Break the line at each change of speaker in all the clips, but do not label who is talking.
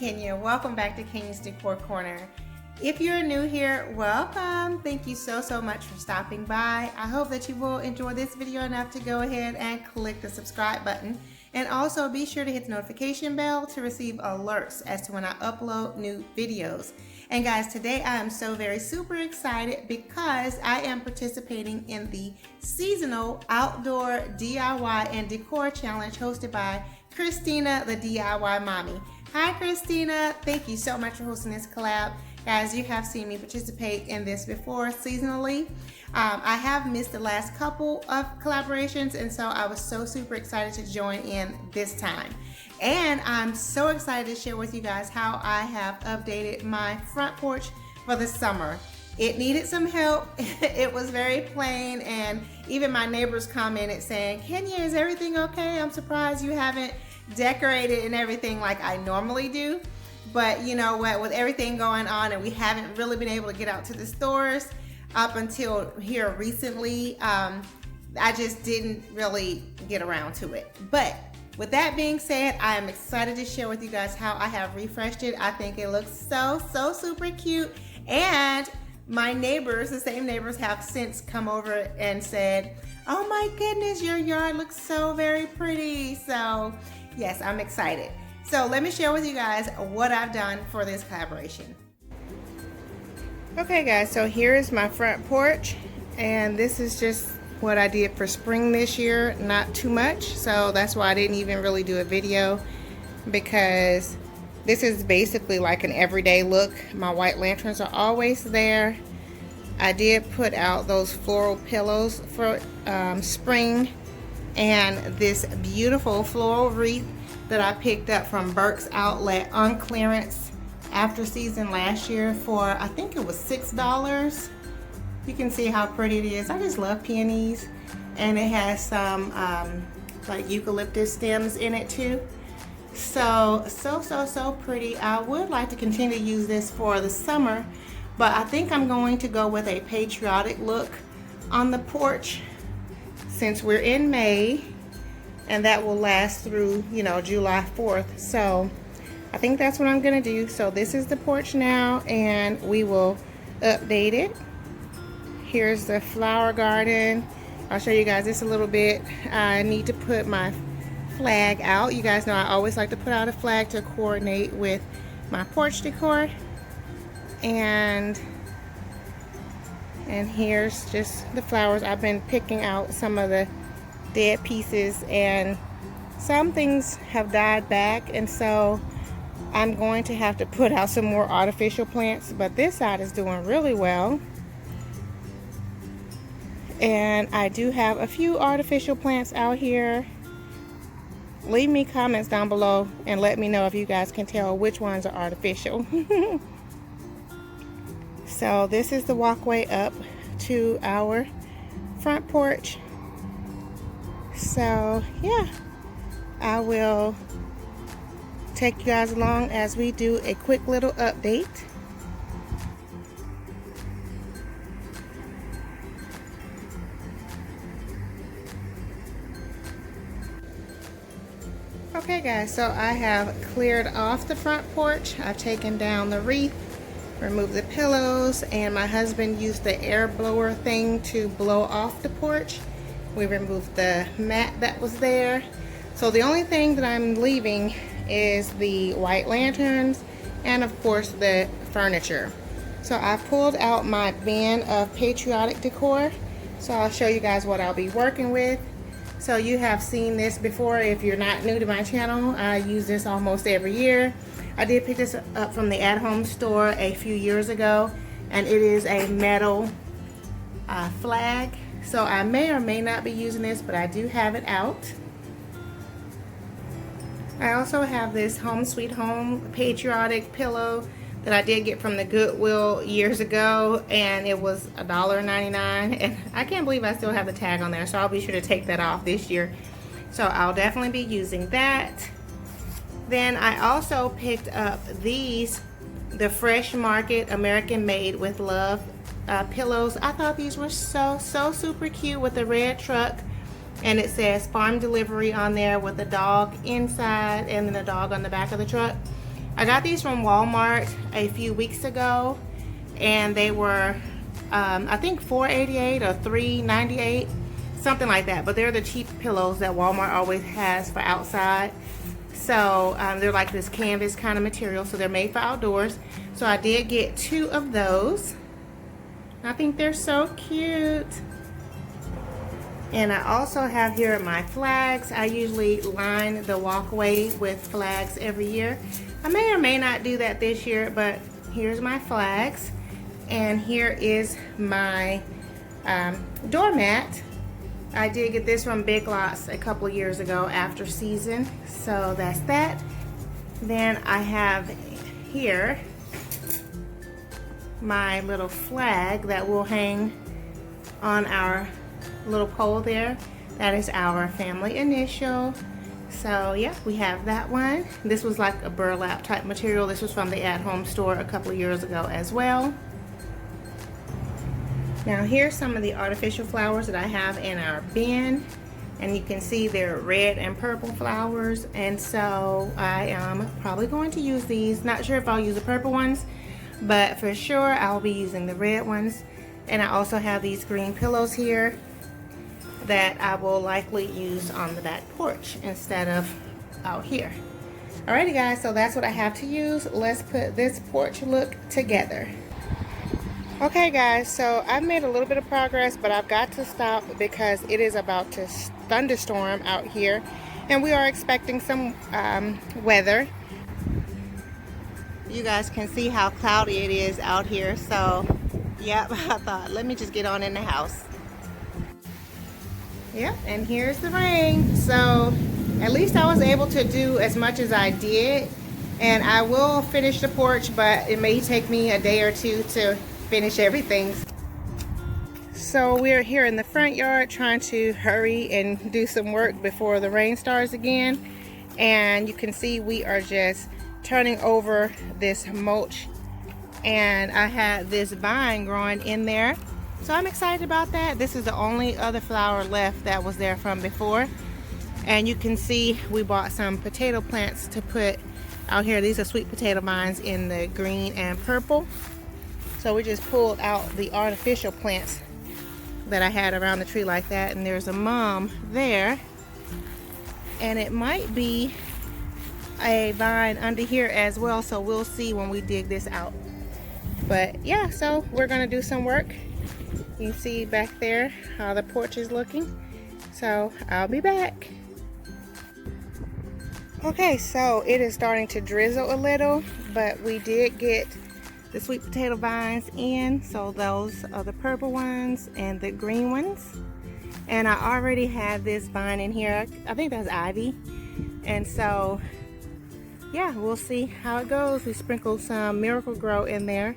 Kenya. Welcome back to Kenya's Decor Corner. If you're new here, welcome. Thank you so much for stopping by. I hope that you will enjoy this video enough to go ahead and click the subscribe button. And also be sure to hit the notification bell to receive alerts as to when I upload new videos. And guys, today I am so super excited because I am participating in the seasonal outdoor DIY and decor challenge hosted by Christina, the DIY mommy. Hi Christina, thank you so much for hosting this collab. Guys, you have seen me participate in this before seasonally. I have missed the last couple of collaborations, and so I was so super excited to join in this time. And I'm so excited to share with you guys how I have updated my front porch for the summer. It needed some help. It was very plain, and even my neighbors commented saying, Kenya, is everything okay? I'm surprised you haven't decorated and everything like I normally do. But you know what, with everything going on and we haven't really been able to get out to the stores up until here recently, I just didn't really get around to it. But with that being said, I am excited to share with you guys how I have refreshed it. I think it looks so super cute. And my neighbors, the same neighbors, have since come over and said, oh my goodness, your yard looks so very pretty. So yes, I'm excited. So let me share with you guys what I've done for this collaboration. Okay guys, so here is my front porch, and this is just what I did for spring this year. Not too much, so that's why I didn't even really do a video, because this is basically like an everyday look. My white lanterns are always there. I did put out those floral pillows for spring, and this beautiful floral wreath that I picked up from Burke's Outlet on clearance after season last year for, I think it was $6. You can see how pretty it is. I just love peonies, and it has some like eucalyptus stems in it too. So pretty. I would like to continue to use this for the summer, but I think I'm going to go with a patriotic look on the porch since we're in May, and that will last through, you know, July 4th. So I think that's what I'm gonna do. So this is the porch now, and we will update it. Here's the flower garden. I'll show you guys this a little bit. I need to put my flag out. You guys know I always like to put out a flag to coordinate with my porch decor. And here's just the flowers. I've been picking out some of the dead pieces, and some things have died back, and so I'm going to have to put out some more artificial plants, but this side is doing really well. And I do have a few artificial plants out here. Leave me comments down below and let me know if you guys can tell which ones are artificial. So this is the walkway up to our front porch. So yeah, I will take you guys along as we do a quick little update. Okay guys, so I have cleared off the front porch. I've taken down the wreath, removed the pillows, and my husband used the air blower thing to blow off the porch. We removed the mat that was there. So the only thing that I'm leaving is the white lanterns and of course the furniture. So I pulled out my bin of Patriotic decor. So I'll show you guys what I'll be working with. So you have seen this before if you're not new to my channel. I use this almost every year. I did pick this up from the at-home store a few years ago, and it is a metal flag. So I may or may not be using this, but I do have it out. I also have this Home Sweet Home Patriotic pillow that I did get from the Goodwill years ago, and it was $1.99, and I can't believe I still have the tag on there, so I'll be sure to take that off this year. So I'll definitely be using that. Then I also picked up these, the Fresh Market American Made with Love pillows. I thought these were so super cute with the red truck, and it says farm delivery on there with a dog inside and then a dog on the back of the truck. I got these from Walmart a few weeks ago, and they were I think $4.88 or $3.98, something like that. But they're the cheap pillows that Walmart always has for outside. So they're like this canvas kind of material, so they're made for outdoors. So I did get 2 of those. I think they're so cute. And I also have here my flags. I usually line the walkway with flags every year. I may or may not do that this year, but here's my flags. And here is my doormat. I did get this from Big Lots a couple years ago after season. So that's that. Then I have here my little flag that will hang on our little pole there. That is our family initial. So yeah, we have that one. This was like a burlap type material. This was from the at-home store a couple of years ago as well. Now here's some of the artificial flowers that I have in our bin, and you can see they're red and purple flowers, and so I am probably going to use these. Not sure if I'll use the purple ones, but for sure I'll be using the red ones. And I also have these green pillows here that I will likely use on the back porch instead of out here. Alrighty guys, so that's what I have to use. Let's put this porch look together. Okay guys, so I've made a little bit of progress, but I've got to stop because it is about to thunderstorm out here, and we are expecting some weather. You guys can see how cloudy it is out here, so yep, I thought let me just get on in the house. Yep, and here's the rain. So at least I was able to do as much as I did, and I will finish the porch, but it may take me a day or two to finish everything. So we're here in the front yard trying to hurry and do some work before the rain starts again, and you can see we are just turning over this mulch, and I had this vine growing in there, so I'm excited about that. This is the only other flower left that was there from before, and you can see we bought some potato plants to put out here. These are sweet potato vines in the green and purple. So we just pulled out the artificial plants that I had around the tree like that, and there's a mom there, and it might be a vine under here as well, so we'll see when we dig this out. But yeah, so we're gonna do some work. You can see back there how the porch is looking, so I'll be back. Okay, so it is starting to drizzle a little, but we did get the sweet potato vines in, so those are the purple ones and the green ones. And I already had this vine in here, I think that's ivy, and so yeah, we'll see how it goes. We sprinkled some Miracle Grow in there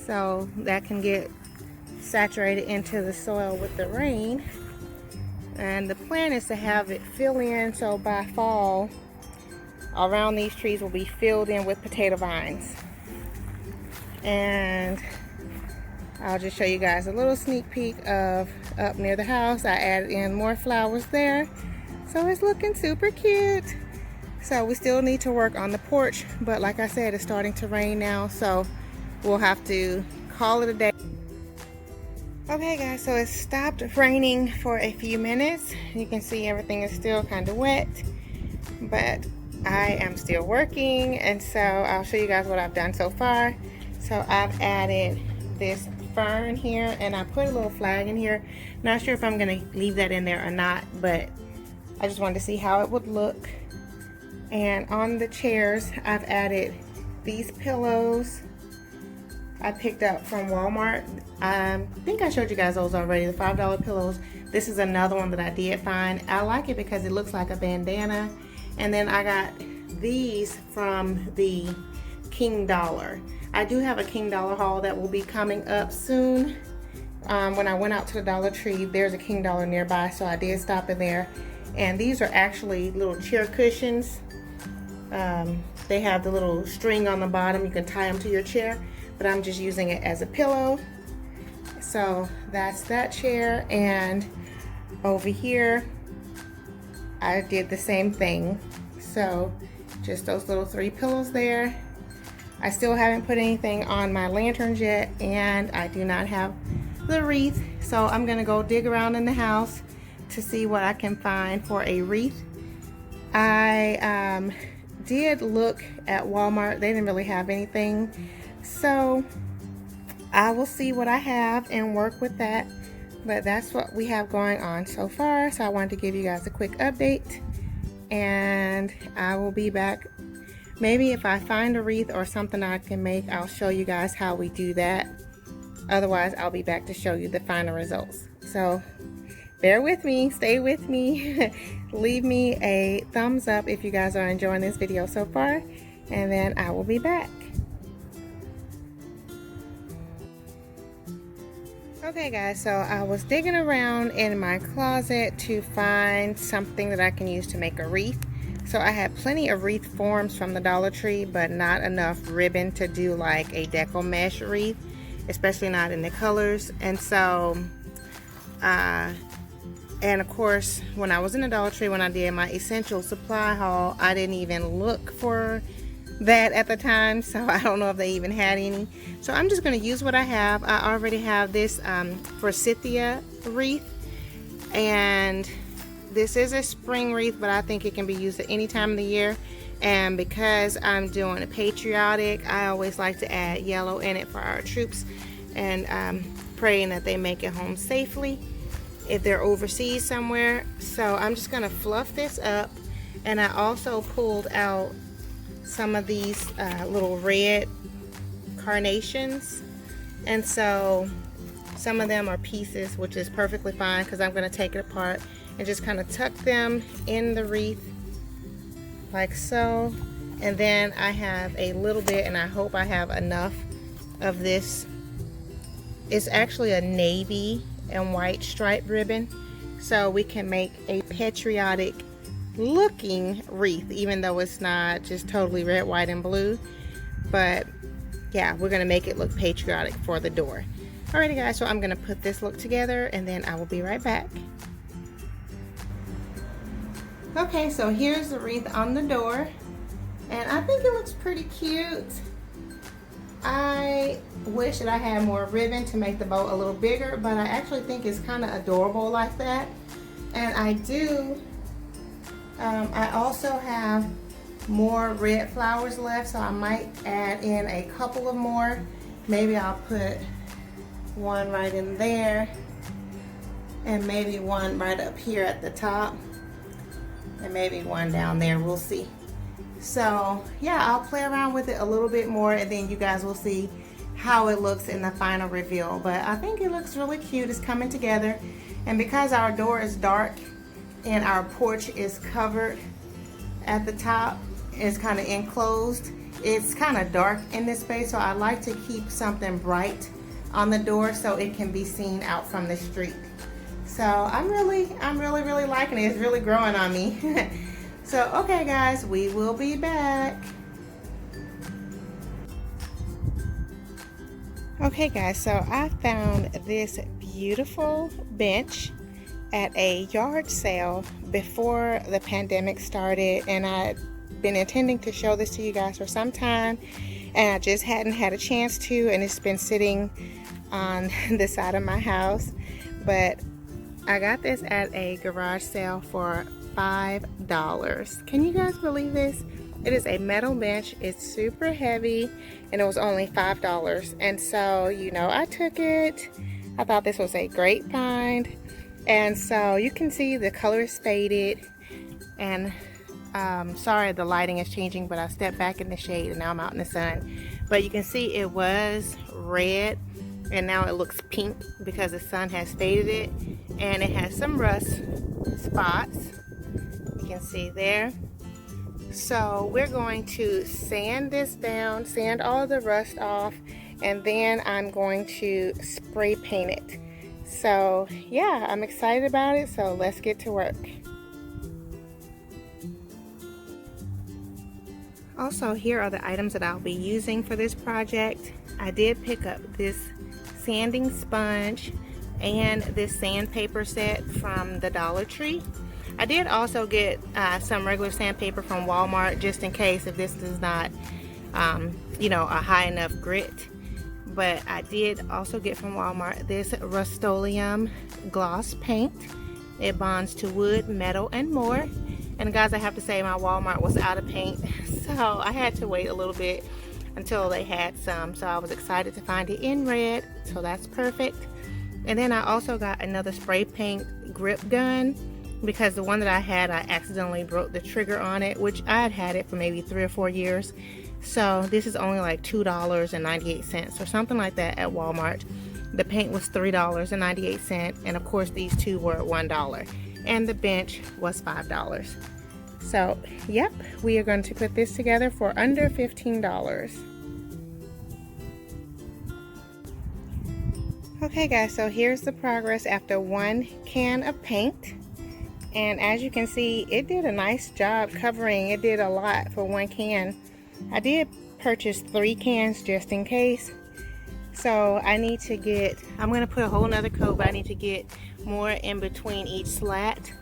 so that can get saturated into the soil with the rain, and the plan is to have it fill in, so by fall around these trees will be filled in with potato vines. And I'll just show you guys a little sneak peek of up near the house. I added in more flowers there, so it's looking super cute. So we still need to work on the porch, but like I said, it's starting to rain now, so we'll have to call it a day. Okay guys, so it stopped raining for a few minutes. You can see everything is still kind of wet, but I am still working, and so I'll show you guys what I've done so far. So I've added this fern here, and I put a little flag in here. Not sure if I'm gonna leave that in there or not, but I just wanted to see how it would look. And on the chairs, I've added these pillows I picked up from Walmart. I think I showed you guys those already, the $5 pillows. This is another one that I did find. I like it because it looks like a bandana. And then I got these from the King Dollar. I do have a King Dollar haul that will be coming up soon. When I went out to the Dollar Tree, there's a King Dollar nearby, so I did stop in there. And these are actually little chair cushions. They have the little string on the bottom. You can tie them to your chair, but I'm just using it as a pillow. So that's that chair. And over here, I did the same thing. So just those little 3 pillows there. I still haven't put anything on my lanterns yet, and I do not have the wreath, so I'm gonna go dig around in the house to see what I can find for a wreath. I did look at Walmart. They didn't really have anything, so I will see what I have and work with that. But that's what we have going on so far, so I wanted to give you guys a quick update, and I will be back. Maybe if I find a wreath or something I can make, I'll show you guys how we do that. Otherwise, I'll be back to show you the final results. So bear with me, stay with me. Leave me a thumbs up if you guys are enjoying this video so far, and then I will be back. Okay guys, so I was digging around in my closet to find something that I can use to make a wreath. So I had plenty of wreath forms from the Dollar Tree, but not enough ribbon to do like a deco mesh wreath, especially not in the colors. And so, and of course, when I was in the Dollar Tree, when I did my essential supply haul, I didn't even look for that at the time, so I don't know if they even had any. So I'm just going to use what I have. I already have this forsythia wreath, and this is a spring wreath, but I think it can be used at any time of the year. And because I'm doing a patriotic, I always like to add yellow in it for our troops, and praying that they make it home safely if they're overseas somewhere. So I'm just going to fluff this up, and I also pulled out some of these little red carnations, and so some of them are pieces, which is perfectly fine because I'm going to take it apart and just kind of tuck them in the wreath like so. And then I have a little bit, and I hope I have enough of this. It's actually a navy and white striped ribbon, so we can make a patriotic looking wreath, even though it's not just totally red, white, and blue. But yeah, we're gonna make it look patriotic for the door. Alrighty guys, so I'm gonna put this look together, and then I will be right back. Okay, so here's the wreath on the door, and I think it looks pretty cute. I wish that I had more ribbon to make the bow a little bigger, but I actually think it's kind of adorable like that. And I do I also have more red flowers left, so I might add in a couple of more. Maybe I'll put one right in there, and maybe one right up here at the top, and maybe one down there. We'll see. So yeah, I'll play around with it a little bit more, and then you guys will see how it looks in the final reveal. But I think it looks really cute. It's coming together, and because our door is dark and our porch is covered at the top, it's kind of enclosed, it's kind of dark in this space, so I like to keep something bright on the door so it can be seen out from the street. So I'm really liking it. It's really growing on me. So okay guys, we will be back. Okay guys, so I found this beautiful bench at a yard sale before the pandemic started, and I'd been intending to show this to you guys for some time, and I just hadn't had a chance to, and it's been sitting on the side of my house. But I got this at a garage sale for $5. Can you guys believe this? It is a metal bench. It's super heavy, and it was only $5. And so, you know, I took it. I thought this was a great find. And so you can see the color is faded, and sorry the lighting is changing, but I stepped back in the shade and now I'm out in the sun. But you can see it was red, and now it looks pink because the sun has faded it, and it has some rust spots, you can see there. So we're going to sand this down, sand all the rust off, and then I'm going to spray paint it. So yeah, I'm excited about it, so let's get to work. Also, here are the items that I'll be using for this project. I did pick up this sanding sponge and this sandpaper set from the Dollar Tree. I did also get some regular sandpaper from Walmart just in case if this is not, you know, a high enough grit. But I did also get from Walmart this Rust-Oleum gloss paint. It bonds to wood, metal, and more. And guys, I have to say my Walmart was out of paint, so I had to wait a little bit until they had some. So I was excited to find it in red, so that's perfect. And then I also got another spray paint grip gun because the one that I had, I accidentally broke the trigger on it, which I had had it for maybe 3 or 4 years. So this is only like $2.98 or something like that at Walmart. The paint was $3.98, and of course these two were $1, and the bench was $5. So yep, we are going to put this together for under $15. Okay guys, so here's the progress after 1 can of paint. And as you can see, it did a nice job covering. It did a lot for 1 can. I did purchase 3 cans just in case. So I need to get, I'm going to put a whole nother coat, but I need to get more in between each slat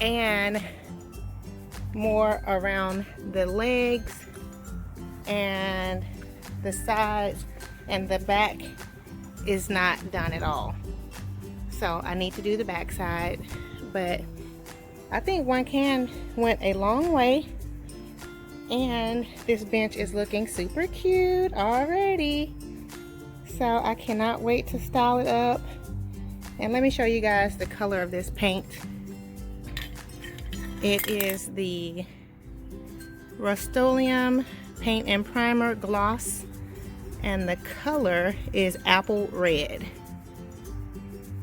and more around the legs and the sides, and the back is not done at all. So I need to do the back side, but I think 1 can went a long way. And this bench is looking super cute already. So I cannot wait to style it up. And let me show you guys the color of this paint. It is the Rust-Oleum Paint and Primer Gloss. And the color is apple red.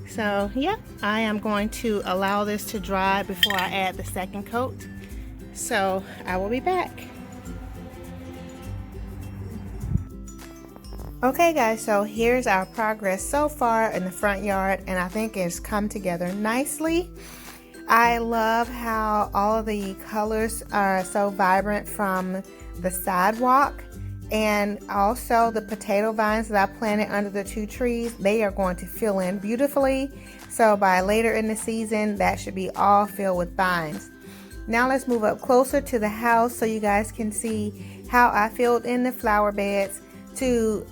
So yeah, I am going to allow this to dry before I add the second coat. So I will be back. Okay guys, so here's our progress so far in the front yard, and I think it's come together nicely. I love how all of the colors are so vibrant from the sidewalk, and also the potato vines that I planted under the 2 trees, they are going to fill in beautifully. So by later in the season, that should be all filled with vines. Now let's move up closer to the house so you guys can see how I filled in the flower beds to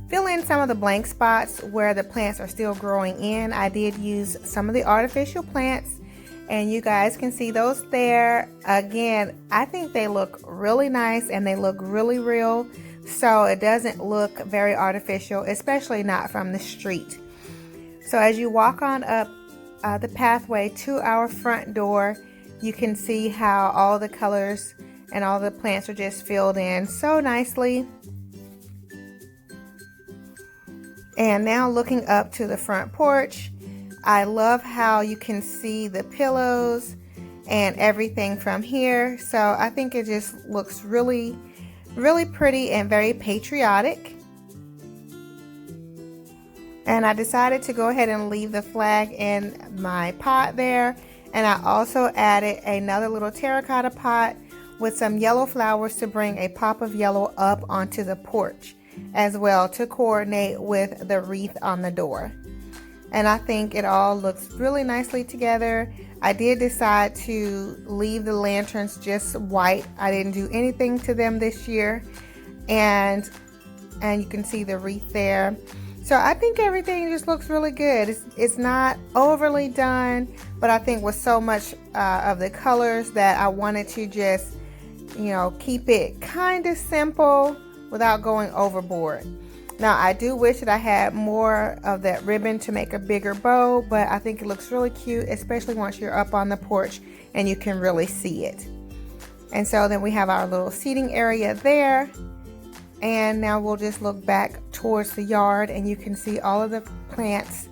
fill in some of the blank spots where the plants are still growing in. I did use some of the artificial plants, and you guys can see those there. Again, I think they look really nice and they look really real, so it doesn't look very artificial, especially not from the street. So as you walk on up the pathway to our front door, you can see how all the colors and all the plants are just filled in so nicely. And now looking up to the front porch, I love how you can see the pillows and everything from here. So I think it just looks really, really pretty and very patriotic. And I decided to go ahead and leave the flag in my pot there. And I also added another little terracotta pot with some yellow flowers to bring a pop of yellow up onto the porch as well, to coordinate with the wreath on the door. And I think it all looks really nicely together. I did decide to leave the lanterns just white. I didn't do anything to them this year. And you can see the wreath there. So I think everything just looks really good. It's not overly done, but I think with so much of the colors that I wanted to just, you know, keep it kind of simple without going overboard. Now I do wish that I had more of that ribbon to make a bigger bow, but I think it looks really cute, especially once you're up on the porch and you can really see it. And so then we have our little seating area there. And now we'll just look back towards the yard and you can see all of the plants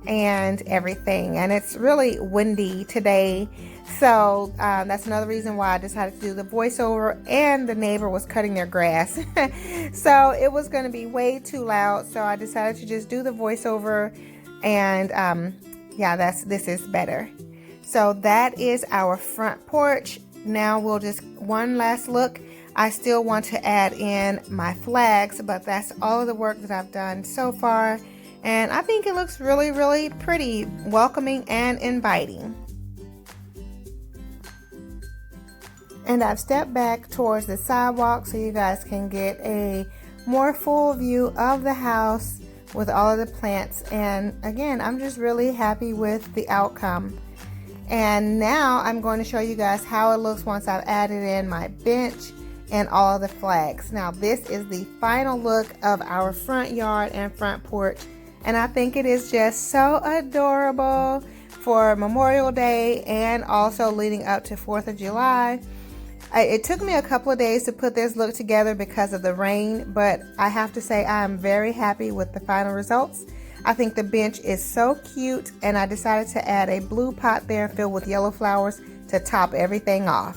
and everything. And it's really windy today. So that's another reason why I decided to do the voiceover, and the neighbor was cutting their grass. So it was going to be way too loud. So I decided to just do the voiceover, and yeah, this is better. So that is our front porch. Now we'll just one last look. I still want to add in my flags, but that's all of the work that I've done so far. And I think it looks really, really pretty, welcoming and inviting. And I've stepped back towards the sidewalk so you guys can get a more full view of the house with all of the plants. And again, I'm just really happy with the outcome. And now I'm going to show you guys how it looks once I've added in my bench and all of the flags. Now this is the final look of our front yard and front porch, and I think it is just so adorable for Memorial Day and also leading up to 4th of July. It took me a couple of days to put this look together because of the rain, but I have to say I am very happy with the final results. I think the bench is so cute, and I decided to add a blue pot there filled with yellow flowers to top everything off.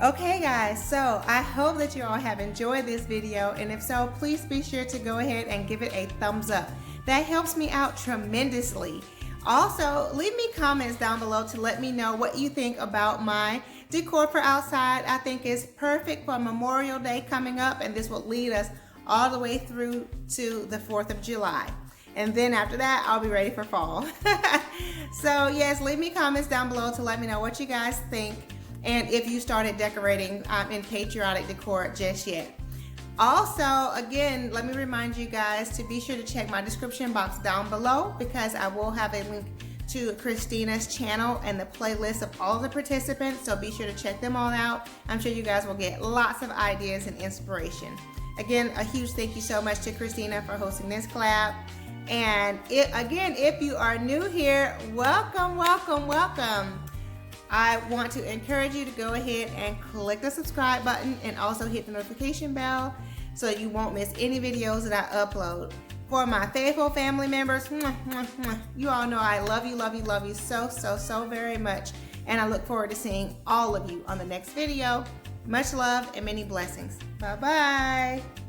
Okay guys, so I hope that you all have enjoyed this video, and if so, please be sure to go ahead and give it a thumbs up. That helps me out tremendously. Also, leave me comments down below to let me know what you think about my decor for outside. I think it's perfect for Memorial Day coming up, and this will lead us all the way through to the 4th of July. And then after that, I'll be ready for fall. So yes, leave me comments down below to let me know what you guys think, and if you started decorating in Patriotic Decor just yet. Also, again, let me remind you guys to be sure to check my description box down below, because I will have a link to Christina's channel and the playlist of all the participants, so be sure to check them all out. I'm sure you guys will get lots of ideas and inspiration. Again, a huge thank you so much to Christina for hosting this collab. And if you are new here, welcome, welcome, welcome. I want to encourage you to go ahead and click the subscribe button and also hit the notification bell so you won't miss any videos that I upload. For my faithful family members, you all know I love you, love you, love you so, so, so very much. And I look forward to seeing all of you on the next video. Much love and many blessings. Bye-bye.